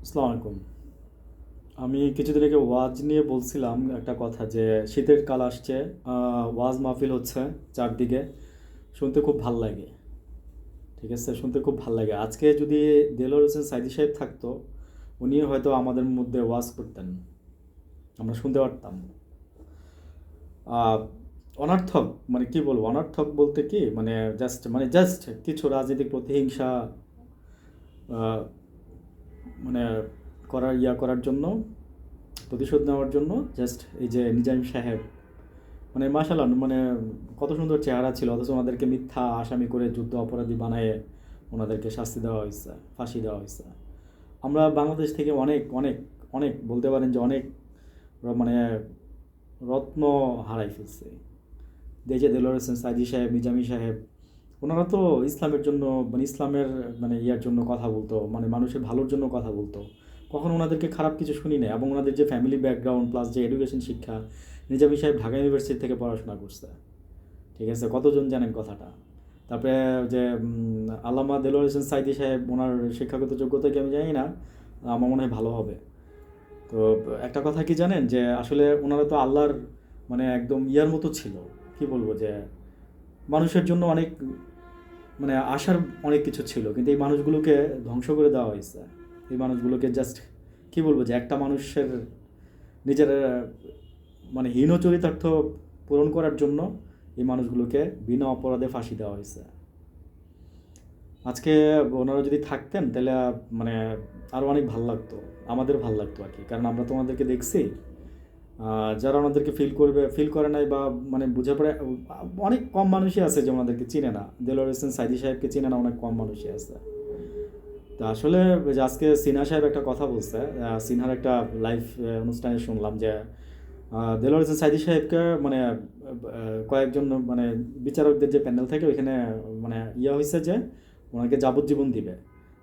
আসসালামু আলাইকুম। আমি কিছুদিন আগে ওয়াজ নিয়ে বলছিলাম একটা কথা যে শীতের কাল আসছে, ওয়াজ মাহফিল হচ্ছে চারদিকে, শুনতে খুব ভাল লাগে। ঠিক আছে, শুনতে খুব ভাল লাগে। আজকে যদি দেলোয়ার হোসেন সাইদি সাহেব থাকতো, উনি হয়তো আমাদের মধ্যে ওয়াজ করতেন, আমরা শুনতে পারতাম। আহ, অনর্থক, মানে কি বলবো, অনর্থক বলতে কি, মানে জাস্ট কিছু রাজনৈতিক প্রতিহিংসা আহ, মানে করার জন্য, প্রতিশোধ নেওয়ার জন্য, জাস্ট এই যে নিজাম সাহেব, মানে মাশাআল্লাহ, মানে কত সুন্দর চেহারা ছিল, অথচ ওনাদেরকে মিথ্যা আসামি করে যুদ্ধ অপরাধী বানায় ওনাদেরকে শাস্তি দেওয়া হয়েছে, ফাঁসি দেওয়া হয়েছে। আমরা বাংলাদেশ থেকে অনেক অনেক অনেক বলতে পারেন যে অনেক মানে রত্ন হারাই ফেলছে। এই যে দেলোয়ার হোসেন সাইদি সাহেব, নিজামী সাহেব, ওনারা তো ইসলামের জন্য, মানে ইসলামের মানে ইয়ার জন্য কথা বলতো, মানে মানুষের ভালোর জন্য কথা বলতো। কখনো ওনাদেরকে খারাপ কিছু শুনি না। এবং ওনাদের যে ফ্যামিলি ব্যাকগ্রাউন্ড প্লাস যে এডুকেশন শিক্ষা, নিজামী সাহেব ঢাকা ইউনিভার্সিটি থেকে পড়াশোনা করছে। ঠিক আছে, কতজন জানেন কথাটা? তারপরে যে আল্লামা দেলোয়ার হোসেন সাইদি সাহেব, ওনার শিক্ষাগত যোগ্যতা কি আমি জানি না, আমার মনে হয় ভালো হবে। তো একটা কথা কি জানেন, যে আসলে ওনারা তো আল্লাহর মানে একদম ইয়ার মতো ছিল, কি বলবো, যে মানুষের জন্য অনেক মানে আশার অনেক কিছু ছিল, কিন্তু এই মানুষগুলোকে ধ্বংস করে দেওয়া হয়েছে। এই মানুষগুলোকে জাস্ট কি বলবো, যে একটা মানুষের নিজের মানে হীন চরিতার্থ পূরণ করার জন্য এই মানুষগুলোকে বিনা অপরাধে ফাঁসি দেওয়া হয়েছে। আজকে ওনারা যদি থাকতেন তাহলে মানে আরও অনেক ভাল লাগতো, আমাদের ভাল লাগতো আর কি, কারণ আমরা তো ওনাদেরকে দেখছি। যারা ওনাদেরকে ফিল করে নাই বা মানে বুঝে পড়ে, অনেক কম মানুষই আছে যে ওনাদেরকে চিনে না। দেলোয়ার হোসেন সাইদি সাহেবকে চিনে না অনেক কম মানুষই আছে। তো আসলে ওই যে আজকে সিনহা সাহেব একটা কথা বলছে, সিনহার একটা লাইভ অনুষ্ঠানে শুনলাম যে দেলোয়ার হোসেন সাইদি সাহেবকে মানে কয়েকজন মানে বিচারকদের যে প্যানেল থেকে ওইখানে মানে ইয়া হয়েছে যে ওনাকে যাবজ্জীবন দিবে,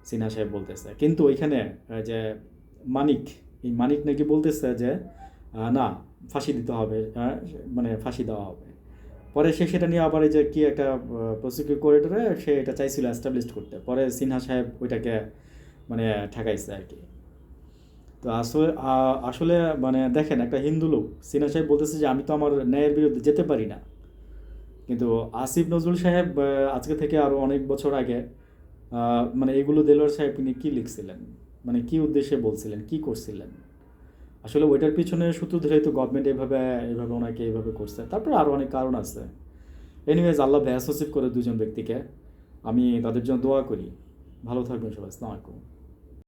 সিনহা সাহেব বলতেছে। কিন্তু ওইখানে যে মানিক, এই মানিক নাকি বলতেছে যে না, ফাঁসি দিতে হবে, মানে ফাঁসি দেওয়া হবে। পরে সে সেটা নিয়ে আবার এই যে কি একটা প্রসিকিউটরে সে এটা চাইছিল এস্টাবলিশ করতে, পরে সিনহা সাহেব ওইটাকে মানে ঠেকাইছে আর কি। তো আসলে আসলে মানে দেখেন, একটা হিন্দু লোক সিনহা সাহেব বলতেছে যে আমি তো আমার ন্যায়ের বিরুদ্ধে যেতে পারি না। কিন্তু আসিফ নজরুল সাহেব আজকে থেকে আরও অনেক বছর আগে মানে এগুলো দেলোয়ার সাহেব নিয়ে কী লিখছিলেন, মানে কী উদ্দেশ্যে বলছিলেন, কী করছিলেন। আসলে ওইটার পিছনে সূত্র ধরেই তো গভর্নমেন্ট এভাবে এভাবে ওনাকে এইভাবে করছে। তারপরে আরও অনেক কারণ আছে। এনিওয়েজ, আল্লাহ ব্যয় করে দুজন ব্যক্তিকে, আমি তাদের জন্য দোয়া করি। ভালো থাকবেন সবাই। আসসালামু আলাইকুম।